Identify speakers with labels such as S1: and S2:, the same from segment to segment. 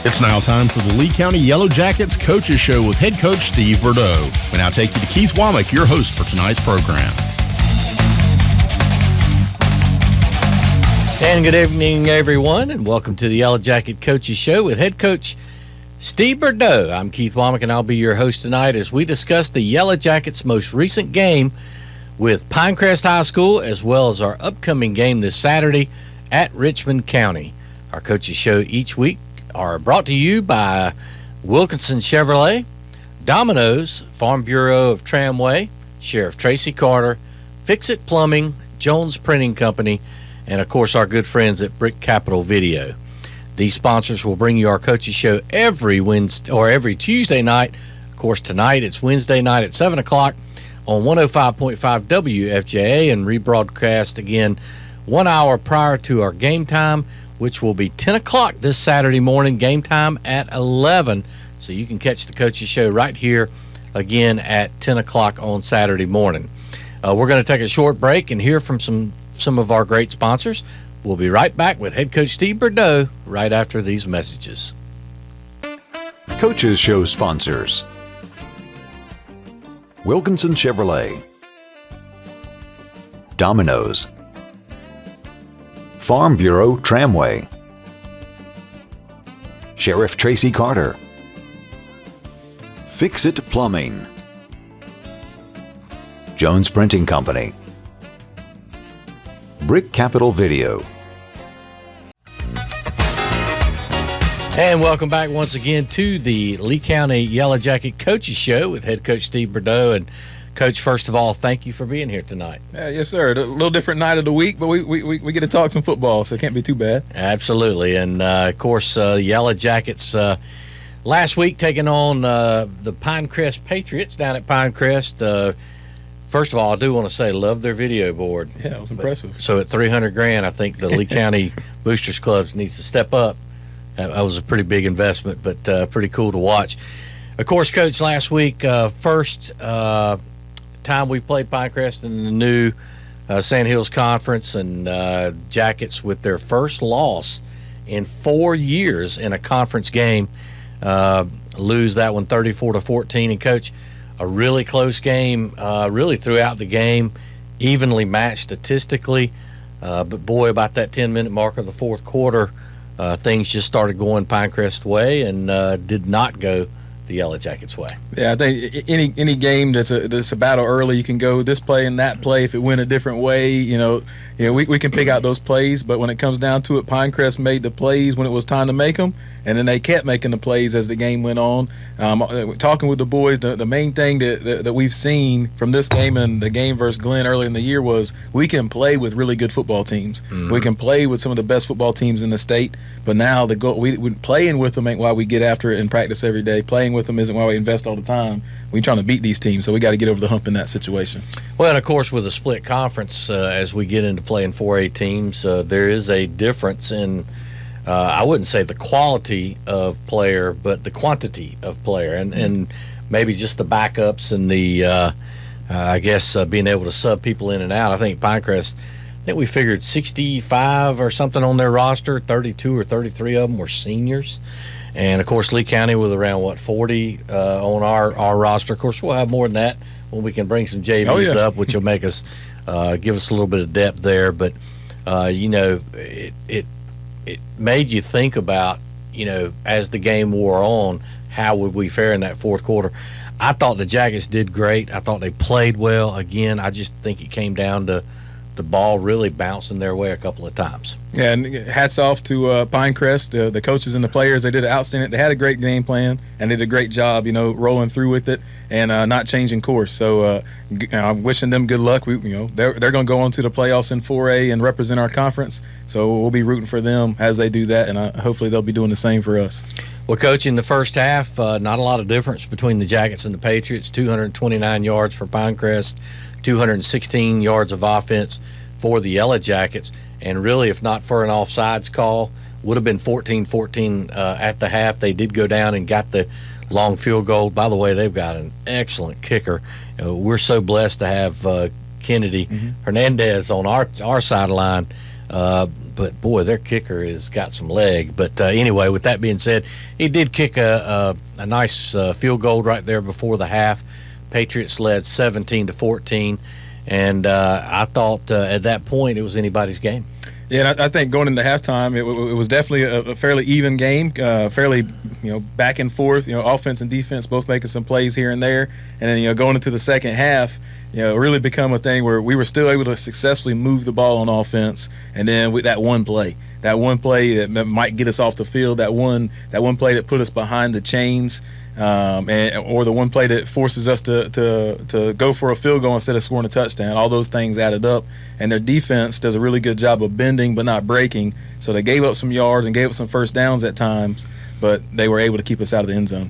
S1: It's now time for the Lee County Yellow Jackets Coaches Show with head coach Steve Bordeaux. We now take you to Keith Womack, your host for tonight's program.
S2: And good evening, everyone, and welcome to the Yellow Jacket Coaches Show with head coach Steve Bordeaux. I'm Keith Womack, and I'll be your host tonight as we discuss the Yellow Jackets' most recent game with Pinecrest High School, as well as our upcoming game this Saturday at Richmond County. Our Coaches Show each week are brought to you by Wilkinson Chevrolet, Domino's, Farm Bureau of Tramway, Sheriff Tracy Carter, Fix-It Plumbing, Jones Printing Company, and, of course, our good friends at Brick Capital Video. These sponsors will bring you our Coaches Show every Wednesday or every Tuesday night. Of course, tonight it's Wednesday night at 7 o'clock on 105.5 WFJA and rebroadcast again 1 hour prior to our game time, which will be 10 o'clock this Saturday morning, game time at 11. So you can catch the Coaches Show right here again at 10 o'clock on Saturday morning. We're going to take a short break and hear from some of our great sponsors. We'll be right back with head coach Steve Bordeaux right after these messages.
S3: Coaches Show sponsors: Wilkinson Chevrolet, Domino's, Farm Bureau Tramway, Sheriff Tracy Carter, Fix-It Plumbing, Jones Printing Company, Brick Capital Video.
S2: And welcome back once again to the Lee County Yellow Jacket Coaches Show with head coach Steve Bordeaux. And Coach, first of all, thank you for being here tonight.
S4: Yes, sir. A little different night of the week, but we get to talk some football, so it can't be too bad.
S2: Absolutely. And, of course, Yellow Jackets last week taking on the Pinecrest Patriots down at Pinecrest. First of all, I do want to say, love their video board.
S4: Yeah, it was impressive.
S2: So at $300,000, I think the Lee County Boosters Clubs needs to step up. That was a pretty big investment, but pretty cool to watch. Of course, Coach, last week, first time we played Pinecrest in the new Sand Hills Conference, and Jackets with their first loss in 4 years in a conference game, lose that one 34-14. And Coach, a really close game, really throughout the game, evenly matched statistically, but boy, about that 10-minute mark of the fourth quarter, things just started going Pinecrest's way and did not go the Yellow Jackets' way.
S4: Yeah, I think any game that's a battle early, you can go this play and that play. If it went a different way, we can pick out those plays. But when it comes down to it, Pinecrest made the plays when it was time to make them, and then they kept making the plays as the game went on. Talking with the boys, the main thing that we've seen from this game and the game versus Glenn early in the year was we can play with really good football teams. Mm-hmm. We can play with some of the best football teams in the state. But now playing with them ain't why we get after it and practice every day. Playing with them isn't why we invest all the time. We're trying to beat these teams, so we got to get over the hump in that situation.
S2: Well, and of course, with a split conference, as we get into playing 4A teams, there is a difference in, I wouldn't say the quality of player, but the quantity of player, and maybe just the backups and the, being able to sub people in and out. I think Pinecrest, we figured 65 or something on their roster, 32 or 33 of them were seniors. And, of course, Lee County with around, 40 on our roster. Of course, we'll have more than that when we can bring some JVs up, which will make us give us a little bit of depth there. But, it made you think about, as the game wore on, how would we fare in that fourth quarter. I thought the Jackets did great. I thought they played well. Again, I just think it came down to the ball really bouncing their way a couple of times.
S4: Yeah, and hats off to Pinecrest, the coaches and the players. They did an outstanding. They had a great game plan and they did a great job, rolling through with it and not changing course. So I'm wishing them good luck. They're going to go on to the playoffs in 4A and represent our conference. So we'll be rooting for them as they do that, and hopefully they'll be doing the same for us.
S2: Well, Coach, in the first half, not a lot of difference between the Jackets and the Patriots. 229 yards for Pinecrest, 216 yards of offense for the Yellow Jackets. And really, if not for an offsides call, would have been 14-14 at the half. They did go down and got the long field goal. By the way, they've got an excellent kicker. We're so blessed to have Kennedy Hernandez on our sideline. But boy, their kicker has got some leg. But anyway, with that being said, he did kick a nice field goal right there before the half. Patriots led 17-14, and I thought at that point it was anybody's game.
S4: Yeah, and I think going into halftime, it was definitely a fairly even game, fairly back and forth. Offense and defense both making some plays here and there, and then going into the second half, really become a thing where we were still able to successfully move the ball on offense, and then with that one play that might get us off the field, that one play that put us behind the chains. Or the one play that forces us to go for a field goal instead of scoring a touchdown. All those things added up, and their defense does a really good job of bending but not breaking. So they gave up some yards and gave up some first downs at times, but they were able to keep us out of the end zone.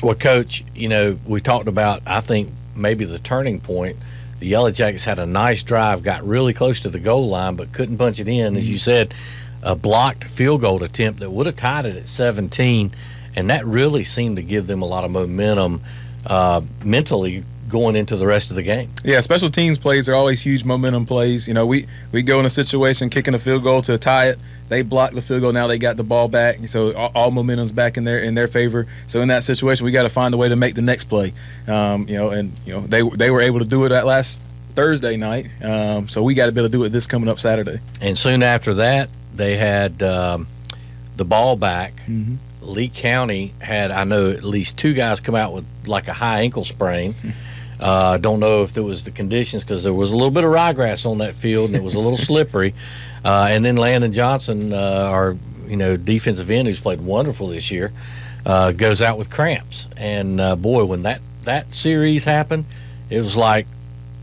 S2: Well, Coach, we talked about, I think, maybe the turning point. The Yellow Jackets had a nice drive, got really close to the goal line, but couldn't punch it in. As you said, a blocked field goal attempt that would have tied it at 17. And that really seemed to give them a lot of momentum mentally going into the rest of the game.
S4: Yeah, special teams plays are always huge momentum plays. We go in a situation kicking a field goal to tie it. They block the field goal. Now they got the ball back, so all momentum's back in their favor. So in that situation, we got to find a way to make the next play. They were able to do it that last Thursday night. So we got to be able to do it this coming up Saturday.
S2: And soon after that, they had the ball back. Mm-hmm. Lee County had, I know, at least two guys come out with like a high ankle sprain. Don't know if it was the conditions, because there was a little bit of ryegrass on that field and it was a little slippery. And then Landon Johnson, our defensive end, who's played wonderful this year, goes out with cramps. And boy, when that series happened, it was like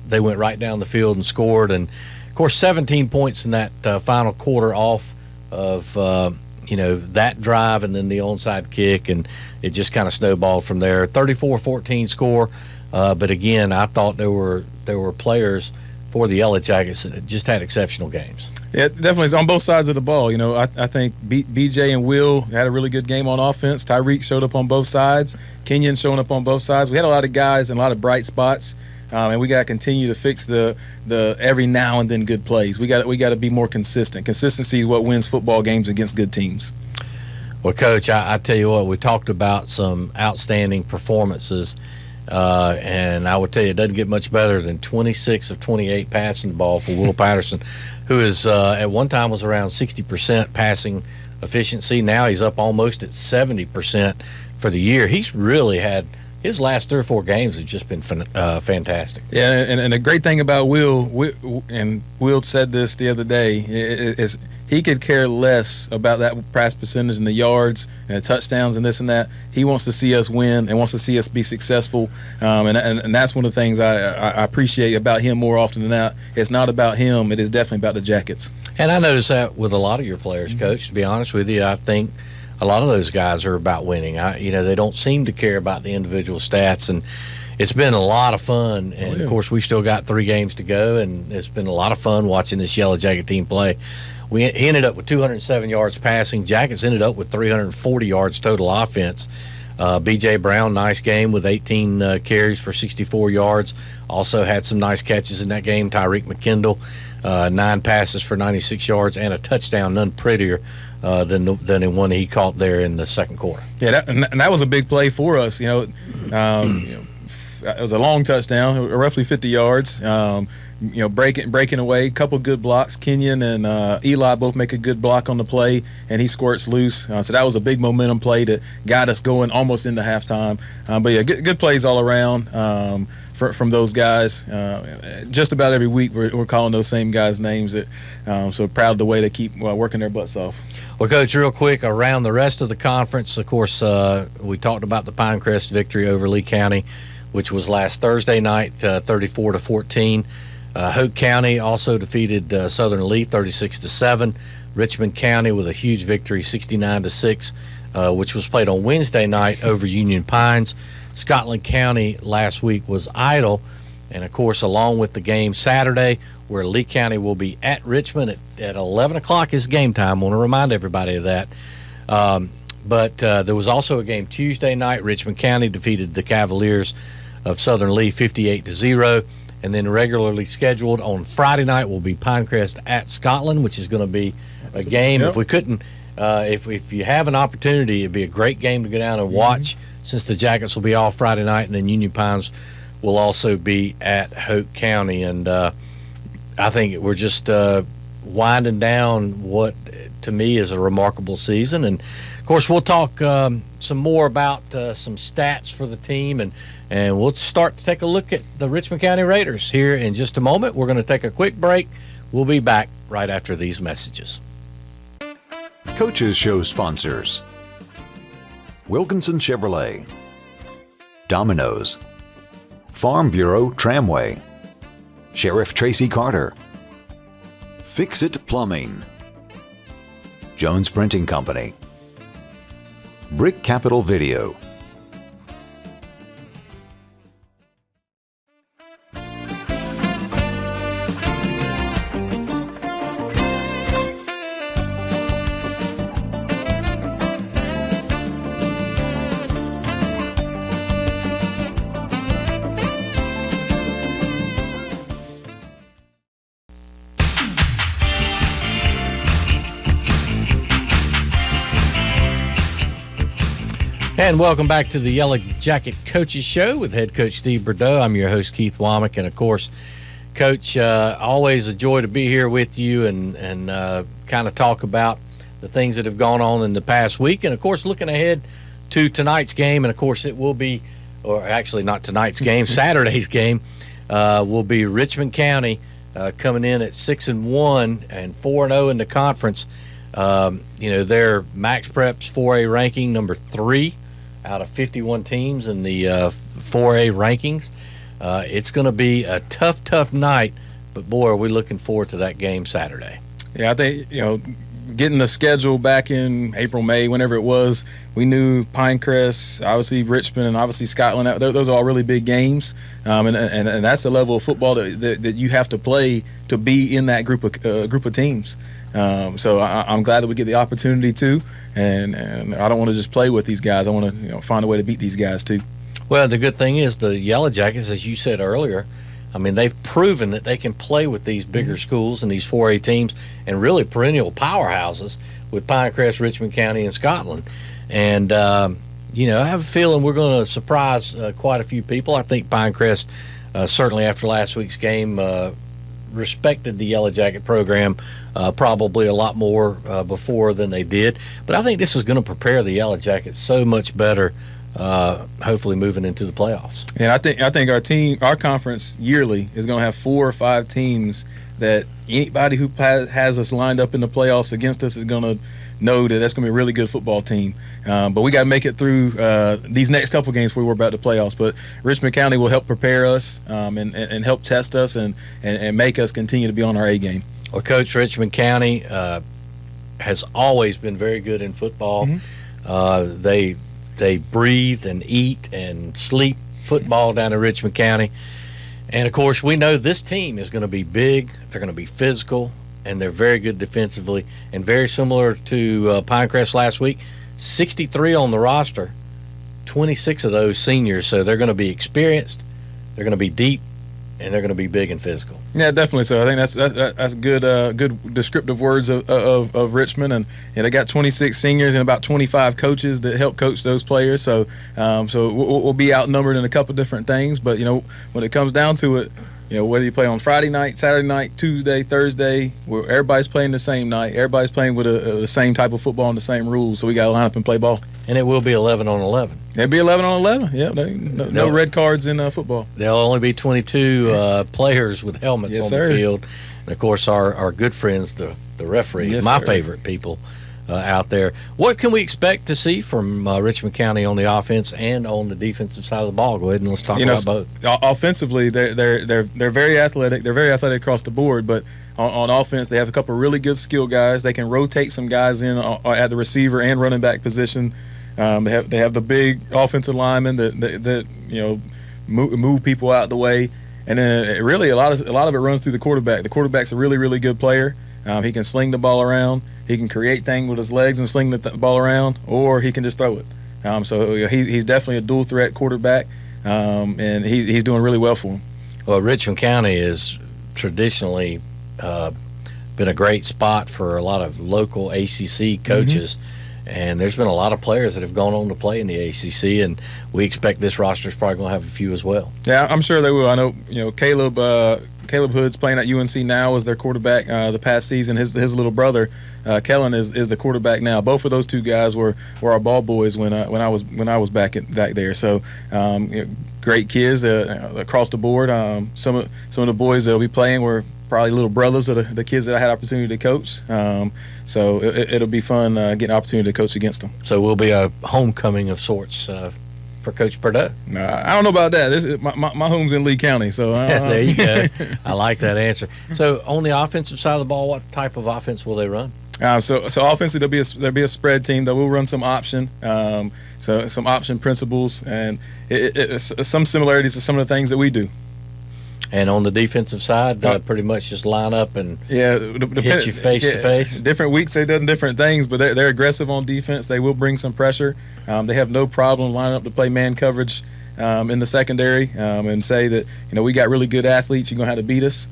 S2: they went right down the field and scored. And of course, 17 points in that final quarter off of that drive and then the onside kick, and it just kind of snowballed from there. 34-14 score, but again, I thought there were players for the Yellow Jackets that just had exceptional games.
S4: Yeah, definitely. It's on both sides of the ball. I think BJ and Will had a really good game on offense. Tyreek showed up on both sides. Kenyon showing up on both sides. We had a lot of guys and a lot of bright spots. And we got to continue to fix the every now and then good plays. We got to be more consistent. Consistency is what wins football games against good teams.
S2: Well, Coach, I tell you what, we talked about some outstanding performances, and I would tell you it doesn't get much better than 26 of 28 passing the ball for Will Patterson, who is at one time was around 60% passing efficiency. Now he's up almost at 70% for the year. He's really had – his last 3 or 4 games have just been fantastic.
S4: Yeah, and the great thing about Will, and Will said this the other day, is he could care less about that pass percentage and the yards and the touchdowns and this and that. He wants to see us win and wants to see us be successful. And that's one of the things I appreciate about him more often than not. It's not about him. It is definitely about the Jackets.
S2: And I noticed that with a lot of your players, Coach. To be honest with you, I think a lot of those guys are about winning. They don't seem to care about the individual stats, and it's been a lot of fun. And of course, we've still got 3 games to go, and it's been a lot of fun watching this Yellow Jacket team play. He ended up with 207 yards passing. Jackets ended up with 340 yards total offense. B.J. Brown, nice game with 18 carries for 64 yards. Also had some nice catches in that game. Tyreek McKendall, 9 passes for 96 yards and a touchdown, none prettier than the one he caught there in the second quarter.
S4: Yeah, that was a big play for us. It was a long touchdown, roughly 50 yards. Breaking away, a couple good blocks. Kenyon and Eli both make a good block on the play, and he squirts loose. So that was a big momentum play that got us going almost into halftime. But yeah, good plays all around from those guys. Just about every week we're calling those same guys' names. So proud of the way they keep working their butts off.
S2: Well, Coach, real quick, around the rest of the conference, of course, we talked about the Pinecrest victory over Lee County, which was last Thursday night, 34-14. Hoke County also defeated Southern Lee 36-7. Richmond County with a huge victory, 69-6, which was played on Wednesday night over Union Pines. Scotland County last week was idle, and of course, along with the game Saturday, where Lee County will be at Richmond at 11 o'clock is game time. I want to remind everybody of that. But there was also a game Tuesday night. Richmond County defeated the Cavaliers of Southern Lee 58-0. And then regularly scheduled on Friday night will be Pinecrest at Scotland, which is going to be a game. If we couldn't, if you have an opportunity, it'd be a great game to go down and watch, since the Jackets will be off Friday night, and then Union Pines will also be at Hoke County. And I think we're just winding down what to me is a remarkable season. And of course, we'll talk some more about some stats for the team, and we'll start to take a look at the Richmond County Raiders here in just a moment. We're going to take a quick break. We'll be back right after these messages.
S3: Coaches Show sponsors: Wilkinson Chevrolet, Domino's, Farm Bureau Tramway, Sheriff Tracy Carter, Fix It Plumbing, Jones Printing Company, Brick Capital Video.
S2: And welcome back to the Yellow Jacket Coaches Show with head coach Steve Bordeaux. I'm your host, Keith Womack. And, of course, Coach, always a joy to be here with you and kind of talk about the things that have gone on in the past week. And, of course, looking ahead to tonight's game. And, of course, it will be, or actually not tonight's game, Saturday's game, will be Richmond County coming in at 6-1 and 4-0 in the conference. Their Max Prep's 4A ranking number 3 out of 51 teams in the 4A rankings. It's going to be a tough night, but boy, are we looking forward to that game Saturday.
S4: Yeah, I think, getting the schedule back in April, May, whenever it was, we knew Pinecrest, obviously Richmond, and obviously Scotland. Those are all really big games, and that's the level of football that you have to play to be in that group of teams. So I'm glad that we get the opportunity to, and I don't want to just play with these guys. I want to find a way to beat these guys too.
S2: Well, the good thing is the Yellow Jackets, as you said earlier, I mean, they've proven that they can play with these bigger schools and these 4A teams and really perennial powerhouses with Pinecrest, Richmond County, and Scotland. And, I have a feeling we're going to surprise quite a few people. I think Pinecrest, certainly after last week's game, respected the Yellow Jacket program probably a lot more before than they did. But I think this is going to prepare the Yellow Jackets so much better, hopefully moving into the playoffs.
S4: Yeah, I think our conference yearly is going to have 4 or 5 teams that anybody who has us lined up in the playoffs against us is going to know that that's going to be a really good football team. But we got to make it through these next couple games before we're about the playoffs. But Richmond County will help prepare us and help test us and make us continue to be on our A game.
S2: Well, Coach, Richmond County has always been very good in football. Mm-hmm. They breathe and eat and sleep football down in Richmond County. And, of course, we know this team is going to be big. They're going to be physical, and they're very good defensively. And very similar to Pinecrest last week, 63 on the roster, 26 of those seniors. So they're going to be experienced, they're going to be deep, and they're going to be big and physical. Yeah,
S4: definitely. So I think that's good descriptive words of Richmond, and they got 26 seniors and about 25 coaches that help coach those players. So we'll be outnumbered in a couple different things, but when it comes down to it, whether you play on Friday night, Saturday night, Tuesday, Thursday, where everybody's playing the same night, everybody's playing with the same type of football and the same rules. So we got to line up and play ball.
S2: And it will be 11 on 11.
S4: It'll be 11 on 11. Yeah, no red cards in football.
S2: There'll only be 22 players with helmets on the field. And, of course, our good friends, the referees, my favorite people out there. What can we expect to see from Richmond County on the offense and on the defensive side of the ball? Go ahead and let's talk about both.
S4: Offensively, they're very athletic. They're very athletic across the board, but on offense, they have a couple of really good skill guys. They can rotate some guys in at the receiver and running back position. They have the big offensive linemen that move people out the way, and then really a lot of it runs through the quarterback. The quarterback's a really, really good player. He can sling the ball around. He can create things with his legs and sling the ball around, or he can just throw it. So he's definitely a dual threat quarterback, and he's doing really well for him.
S2: Well, Richmond County is traditionally been a great spot for a lot of local ACC coaches. And there's been a lot of players that have gone on to play in the ACC, and we expect this roster's probably going to have a few as well.
S4: Yeah, I'm sure they will. I know, Caleb Hood's playing at UNC now as their quarterback the past season. His little brother, Kellen, is the quarterback now. Both of those two guys were our ball boys when I was back there. So great kids across the board. Some of the boys that will be playing were probably little brothers of the kids that I had opportunity to coach. So it'll be fun getting an opportunity to coach against them.
S2: So we'll be a homecoming of sorts for Coach Purdue.
S4: I don't know about that. My home's in Lee County, so
S2: there you go. I like that answer. So on the offensive side of the ball, what type of offense will they run?
S4: So offensively, there'll be a spread team that will run some option. So some option principles and some similarities to some of the things that we do.
S2: And on the defensive side, pretty much just line up and hit you face to face.
S4: Different weeks they've done different things, but they're aggressive on defense. They will bring some pressure. They have no problem lining up to play man coverage in the secondary and say that we got really good athletes. You're gonna have to beat us.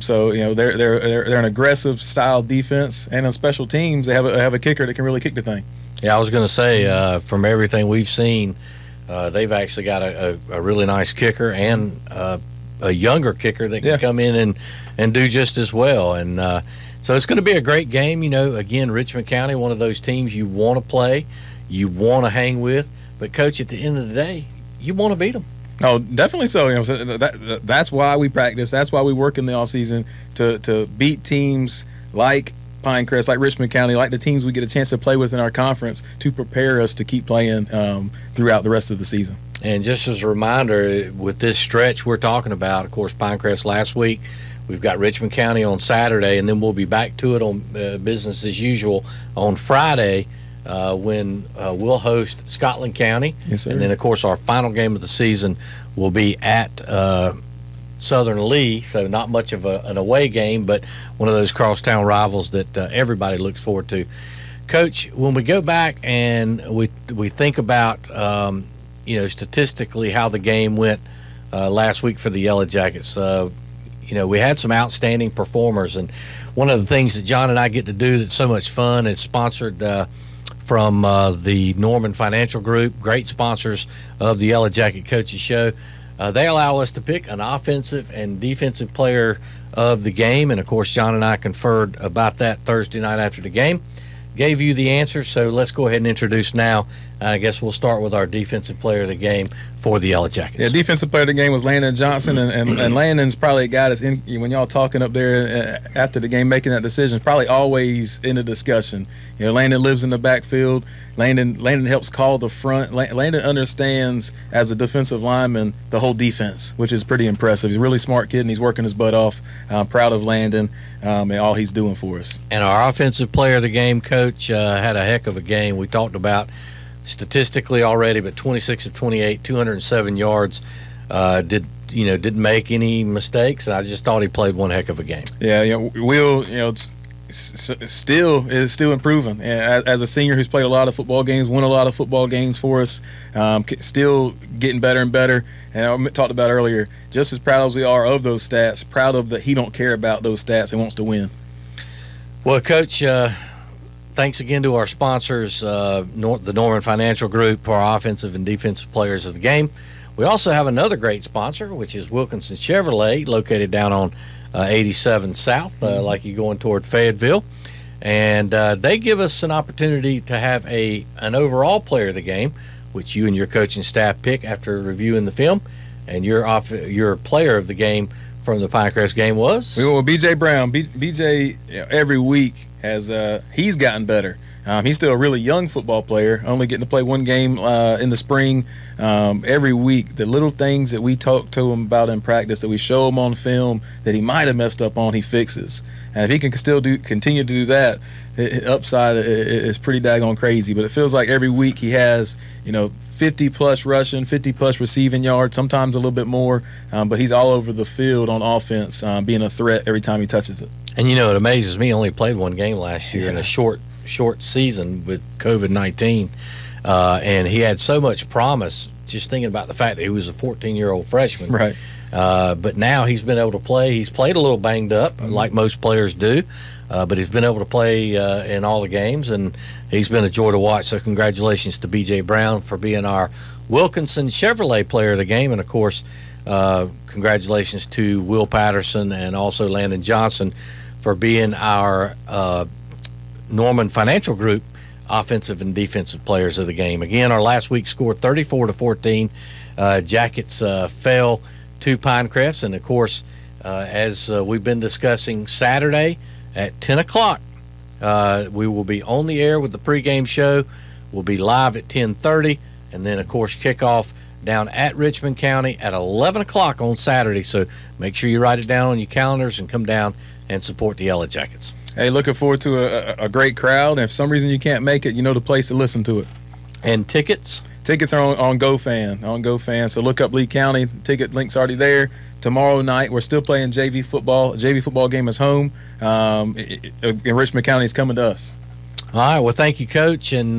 S4: So they're an aggressive style defense, and on special teams they have a kicker that can really kick the thing.
S2: Yeah, I was gonna say from everything we've seen, they've actually got a really nice kicker and a younger kicker that can come in and do just as well. And so it's going to be a great game. Again, Richmond County, one of those teams you want to play, you want to hang with. But, Coach, at the end of the day, you want to beat them.
S4: Oh, definitely so. So that's why we practice. That's why we work in the offseason to beat teams like Pinecrest, like Richmond County, like the teams we get a chance to play with in our conference to prepare us to keep playing throughout the rest of the season.
S2: And just as a reminder, with this stretch we're talking about, of course, Pinecrest last week, we've got Richmond County on Saturday, and then we'll be back to it on business as usual on Friday when we'll host Scotland County.
S4: Yes, sir.
S2: And then, of course, our final game of the season will be at Southern Lee, so not much of an away game, but one of those crosstown rivals that everybody looks forward to. Coach, when we go back and we think about statistically how the game went last week for the Yellow Jackets, we had some outstanding performers, and one of the things that John and I get to do that's so much fun is sponsored from the Norman Financial Group, great sponsors of the Yellow Jacket Coaches Show. They allow us to pick an offensive and defensive player of the game, and of course John and I conferred about that Thursday night after the game. Gave you the answer, so let's go ahead and introduce now. I guess we'll start with our defensive player of the game for the Yellow Jackets.
S4: Yeah, defensive player of the game was Landon Johnson, and Landon's probably a guy that's when y'all talking up there after the game making that decision, probably always in the discussion. Landon lives in the backfield. Landon helps call the front. Landon understands as a defensive lineman the whole defense, which is pretty impressive. He's a really smart kid, and he's working his butt off. I'm proud of Landon and all he's doing for us.
S2: And our offensive player of the game, Coach, had a heck of a game. We talked about statistically already, but 26 of 28, 207 yards. Didn't make any mistakes. I just thought he played one heck of a game.
S4: Yeah, Will, still improving. As a senior who's played a lot of football games, won a lot of football games for us, still getting better and better. And I talked about earlier, just as proud as we are of those stats, proud of that he don't care about those stats and wants to win.
S2: Well, Coach, thanks again to our sponsors, the Norman Financial Group, for our offensive and defensive players of the game. We also have another great sponsor, which is Wilkinson Chevrolet, located down on 87 South, like you're going toward Fayetteville. And they give us an opportunity to have an overall player of the game, which you and your coaching staff pick after reviewing the film. And your player of the game from the Pinecrest game was?
S4: We went with B.J. Brown. B.J. every week he's gotten better. He's still a really young football player, only getting to play one game in the spring. Every week, the little things that we talk to him about in practice, that we show him on film that he might have messed up on, he fixes. And if he can still continue to do that, upside is pretty daggone crazy. But it feels like every week he has 50-plus rushing, 50-plus receiving yards, sometimes a little bit more. But he's all over the field on offense, being a threat every time he touches it.
S2: And it amazes me, he only played one game last year in a short season with COVID-19, and he had so much promise. Just thinking about the fact that he was a 14-year-old freshman,
S4: right?
S2: But now he's been able to play. He's played a little banged up, like most players do, but he's been able to play in all the games, and he's been a joy to watch. So congratulations to B.J. Brown for being our Wilkinson Chevrolet Player of the Game, and, of course, congratulations to Will Patterson and also Landon Johnson for being our Norman Financial Group offensive and defensive players of the game. Again, our last week score 34-14. Jackets fell to Pinecrest, and of course, as we've been discussing, Saturday at 10 o'clock, we will be on the air with the pregame show. We'll be live at 10:30, and then, of course, kickoff down at Richmond County at 11 o'clock on Saturday. So make sure you write it down on your calendars and come down and support the Yellow Jackets.
S4: Hey, looking forward to a great crowd. And if for some reason you can't make it, you know the place to listen to it.
S2: And tickets?
S4: Tickets are on GoFan. So look up Lee County. Ticket link's already there. Tomorrow night, we're still playing JV football. JV football game is home. And Richmond County is coming to us.
S2: All right. Well, thank you, Coach. And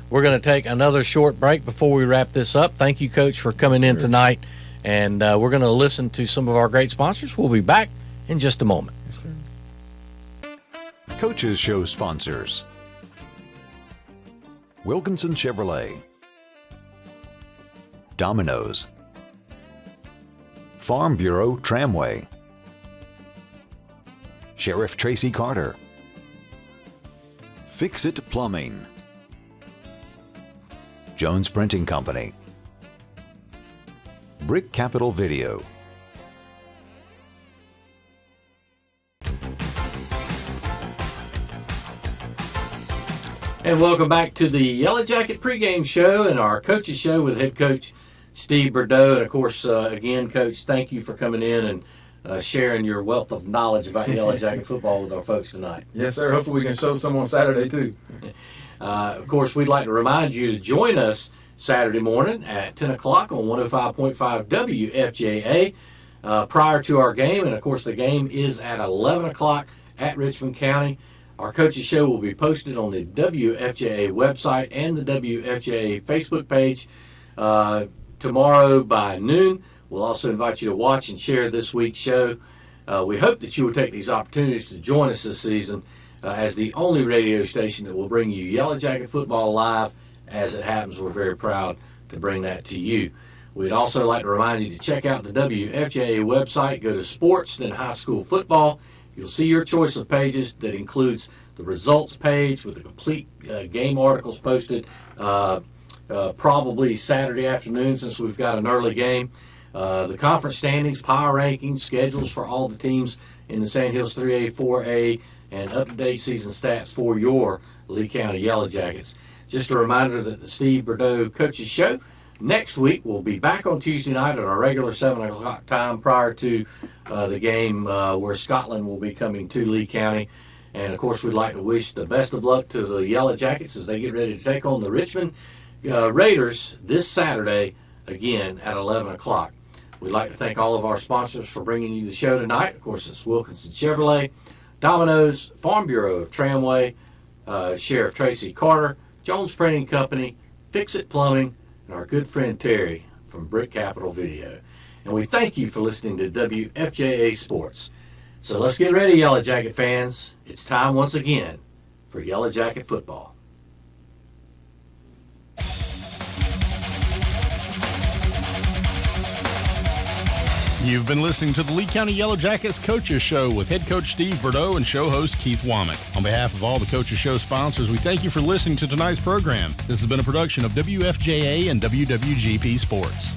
S2: we're going to take another short break before we wrap this up. Thank you, Coach, for coming in tonight. And we're going to listen to some of our great sponsors. We'll be back in just a moment.
S4: Yes, sir.
S3: Coaches Show sponsors: Wilkinson Chevrolet, Domino's, Farm Bureau Tramway, Sheriff Tracy Carter, Fix It Plumbing, Jones Printing Company, Brick Capital Video.
S2: And welcome back to the Yellow Jacket pregame show and our coaches show with head coach Steve Bordeaux. And, of course, again, Coach, thank you for coming in and sharing your wealth of knowledge about Yellow Jacket football with our folks tonight.
S4: Yes, sir. Hopefully we can show some on Saturday, too.
S2: Of course, we'd like to remind you to join us Saturday morning at 10 o'clock on 105.5 WFJA prior to our game. And, of course, the game is at 11 o'clock at Richmond County. Our coaches show will be posted on the WFJA website and the WFJA Facebook page tomorrow by noon. We'll also invite you to watch and share this week's show. We hope that you will take these opportunities to join us this season as the only radio station that will bring you Yellow Jacket football live. As it happens, we're very proud to bring that to you. We'd also like to remind you to check out the WFJA website. Go to sports, then high school football. You'll see your choice of pages that includes the results page with the complete game articles posted probably Saturday afternoon since we've got an early game. The conference standings, power rankings, schedules for all the teams in the Sandhills 3A, 4A, and up-to-date season stats for your Lee County Yellow Jackets. Just a reminder that the Steve Bordeaux Coaches Show next week will be back on Tuesday night at our regular 7 o'clock time prior to the game where Scotland will be coming to Lee County. And, of course, we'd like to wish the best of luck to the Yellow Jackets as they get ready to take on the Richmond Raiders this Saturday, again, at 11 o'clock. We'd like to thank all of our sponsors for bringing you the show tonight. Of course, it's Wilkinson Chevrolet, Domino's, Farm Bureau of Tramway, Sheriff Tracy Carter, Jones Printing Company, Fix It Plumbing, and our good friend Terry from Brick Capital Video. And we thank you for listening to WFJA Sports. So let's get ready, Yellow Jacket fans. It's time once again for Yellow Jacket football.
S1: You've been listening to the Lee County Yellow Jackets Coaches Show with head coach Steve Bordeaux and show host Keith Womack. On behalf of all the Coaches Show sponsors, we thank you for listening to tonight's program. This has been a production of WFJA and WWGP Sports.